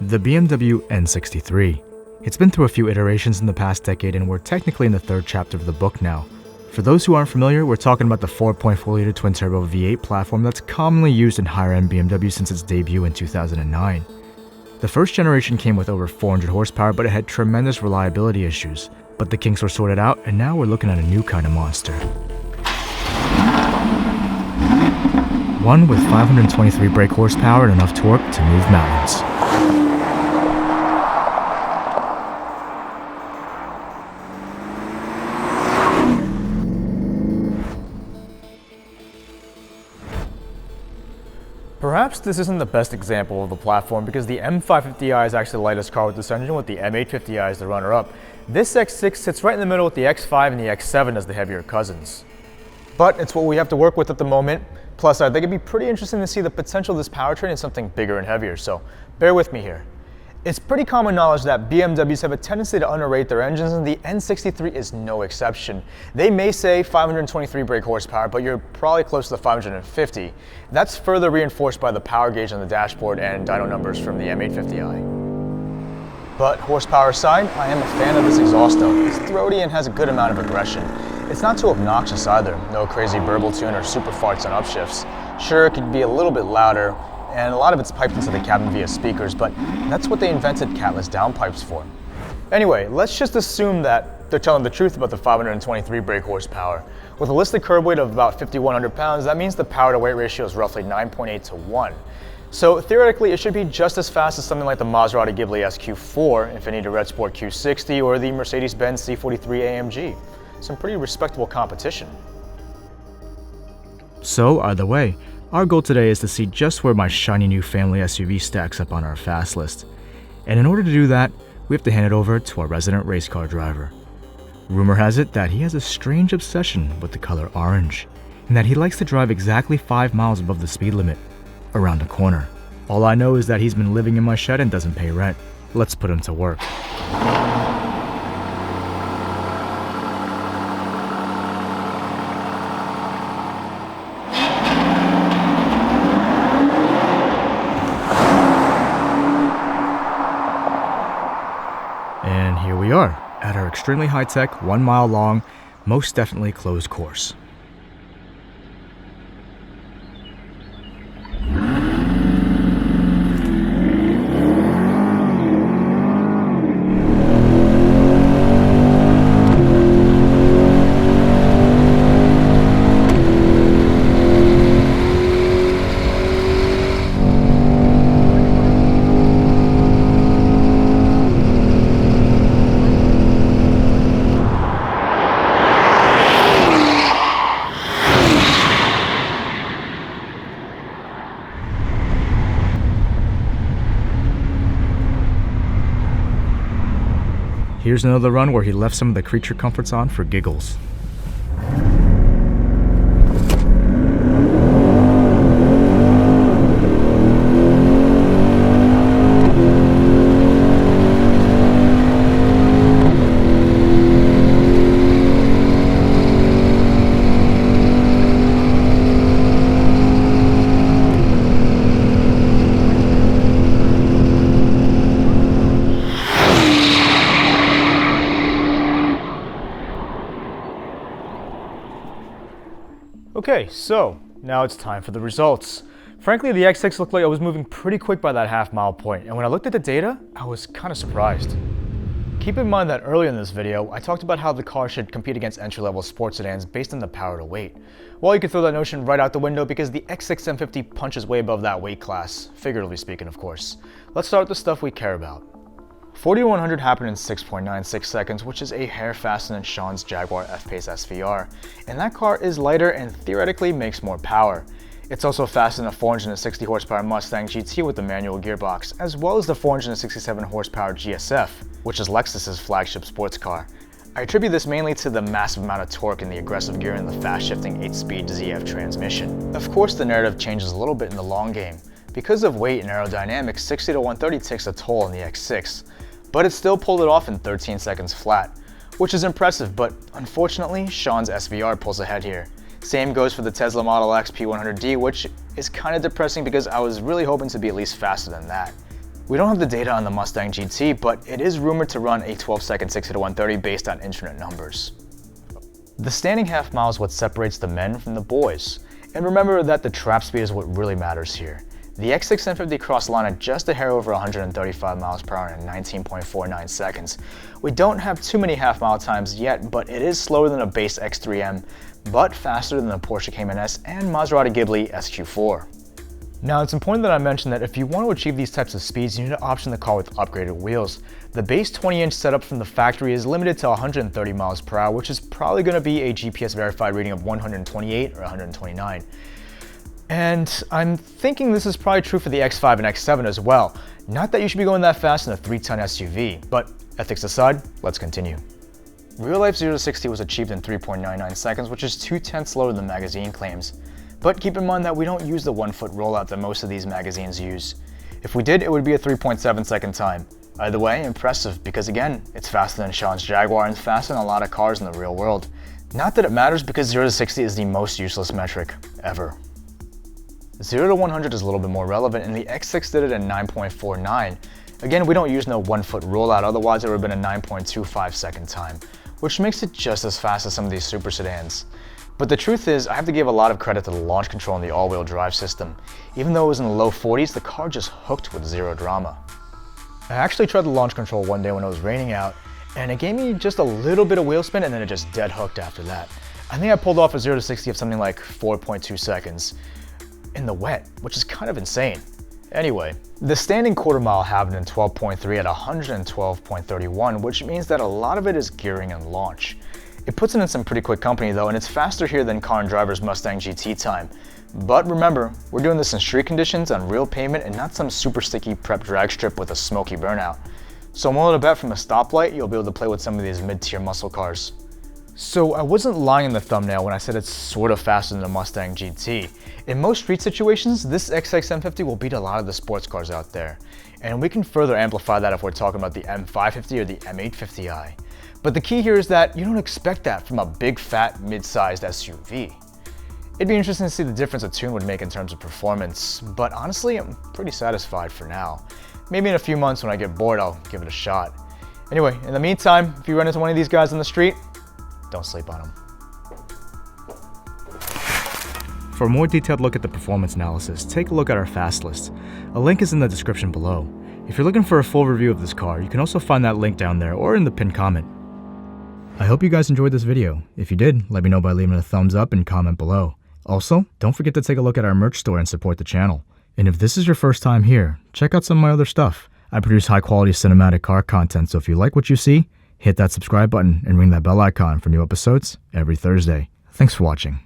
The BMW N63. It's been through a few iterations in the past decade, and we're technically in the third chapter of the book now. For those who aren't familiar, we're talking about the 4.4-liter twin-turbo V8 platform that's commonly used in higher-end BMW since its debut in 2009. The first generation came with over 400 horsepower, but it had tremendous reliability issues. But the kinks were sorted out, and now we're looking at a new kind of monster. One with 523 brake horsepower and enough torque to move mountains. Perhaps this isn't the best example of the platform because the M550i is actually the lightest car with this engine, with the M850i as the runner-up. This X6 sits right in the middle with the X5 and the X7 as the heavier cousins. But it's what we have to work with at the moment. Plus, I think it'd be pretty interesting to see the potential of this powertrain in something bigger and heavier, so bear with me here. It's pretty common knowledge that BMWs have a tendency to underrate their engines, and the N63 is no exception. They may say 523 brake horsepower, but you're probably close to the 550. That's further reinforced by the power gauge on the dashboard and dyno numbers from the M850i. But horsepower aside, I am a fan of this exhaust though. It's throaty and has a good amount of aggression. It's not too obnoxious either, no crazy burble tune or super farts on upshifts. Sure, it can be a little bit louder, and a lot of it's piped into the cabin via speakers, but that's what they invented catless downpipes for. Anyway, let's just assume that they're telling the truth about the 523 brake horsepower. With a listed curb weight of about 5,100 pounds, that means the power to weight ratio is roughly 9.8 to 1. So theoretically, it should be just as fast as something like the Maserati Ghibli SQ4, Infiniti Red Sport Q60, or the Mercedes-Benz C43 AMG. Some pretty respectable competition. So either way, our goal today is to see just where my shiny new family SUV stacks up on our fast list. And in order to do that, we have to hand it over to our resident race car driver. Rumor has it that he has a strange obsession with the color orange, and that he likes to drive exactly 5 miles above the speed limit, around a corner. All I know is that he's been living in my shed and doesn't pay rent. Let's put him to work. And here we are, at our extremely high-tech, 1 mile long, most definitely closed course. Here's another run where he left some of the creature comforts on for giggles. Okay, so now it's time for the results. Frankly, the X6 looked like it was moving pretty quick by that half-mile point, and when I looked at the data, I was kind of surprised. Keep in mind that earlier in this video, I talked about how the car should compete against entry-level sports sedans based on the power to weight. Well, you can throw that notion right out the window because the X6 M50 punches way above that weight class, figuratively speaking, of course. Let's start with the stuff we care about. 4,100 happened in 6.96 seconds, which is a hair faster than Sean's Jaguar F-Pace SVR, and that car is lighter and theoretically makes more power. It's also faster than a 460 horsepower Mustang GT with the manual gearbox, as well as the 467 horsepower GSF, which is Lexus's flagship sports car. I attribute this mainly to the massive amount of torque in the aggressive gear and the fast-shifting 8-speed ZF transmission. Of course, the narrative changes a little bit in the long game. Because of weight and aerodynamics, 60 to 130 takes a toll on the X6. But it still pulled it off in 13 seconds flat, which is impressive, but unfortunately, Sean's SVR pulls ahead here. Same goes for the Tesla Model X P100D, which is kind of depressing because I was really hoping to be at least faster than that. We don't have the data on the Mustang GT, but it is rumored to run a 12-second 60 to 130 based on internet numbers. The standing half mile is what separates the men from the boys. And remember that the trap speed is what really matters here. The X6 M50 crossed the line at just a hair over 135 miles per hour in 19.49 seconds. We don't have too many half-mile times yet, but it is slower than a base X3M, but faster than the Porsche Cayman S and Maserati Ghibli SQ4. Now, it's important that I mention that if you want to achieve these types of speeds, you need to option the car with upgraded wheels. The base 20-inch setup from the factory is limited to 130 miles per hour, which is probably going to be a GPS-verified reading of 128 or 129. And I'm thinking this is probably true for the X5 and X7 as well. Not that you should be going that fast in a 3-ton SUV, but ethics aside, let's continue. Real life 0 to 60 was achieved in 3.99 seconds, which is 2/10 slower than magazine claims. But keep in mind that we don't use the 1-foot rollout that most of these magazines use. If we did, it would be a 3.7 second time. Either way, impressive, because again, it's faster than Sean's Jaguar and faster than a lot of cars in the real world. Not that it matters, because 0 to 60 is the most useless metric ever. 0 to 100 is a little bit more relevant, and the X6 did it in 9.49. Again, we don't use no 1-foot rollout, otherwise it would have been a 9.25 second time, which makes it just as fast as some of these super sedans. But the truth is, I have to give a lot of credit to the launch control and the all-wheel drive system. Even though it was in the low 40s, the car just hooked with zero drama. I actually tried the launch control one day when it was raining out, and it gave me just a little bit of wheel spin, and then it just dead hooked after that. I think I pulled off a 0 to 60 of something like 4.2 seconds. In the wet, which is kind of insane. Anyway, the standing quarter mile happened in 12.3 at 112.31, which means that a lot of it is gearing and launch. It puts it in some pretty quick company though, and it's faster here than Car and Driver's Mustang GT time. But remember, we're doing this in street conditions on real pavement and not some super sticky prep drag strip with a smoky burnout. So I'm willing to bet from a stoplight you'll be able to play with some of these mid-tier muscle cars. So I wasn't lying in the thumbnail when I said it's sort of faster than the Mustang GT. In most street situations, this X6 M50 will beat a lot of the sports cars out there. And we can further amplify that if we're talking about the M550 or the M850i. But the key here is that you don't expect that from a big, fat, mid-sized SUV. It'd be interesting to see the difference a tune would make in terms of performance, but honestly, I'm pretty satisfied for now. Maybe in a few months when I get bored, I'll give it a shot. Anyway, in the meantime, if you run into one of these guys on the street, don't sleep on them. For a more detailed look at the performance analysis, take a look at our fast list. A link is in the description below. If you're looking for a full review of this car, you can also find that link down there or in the pinned comment. I hope you guys enjoyed this video. If you did, let me know by leaving a thumbs up and comment below. Also, don't forget to take a look at our merch store and support the channel. And if this is your first time here, check out some of my other stuff. I produce high quality cinematic car content, so if you like what you see, hit that subscribe button and ring that bell icon for new episodes every Thursday. Thanks for watching.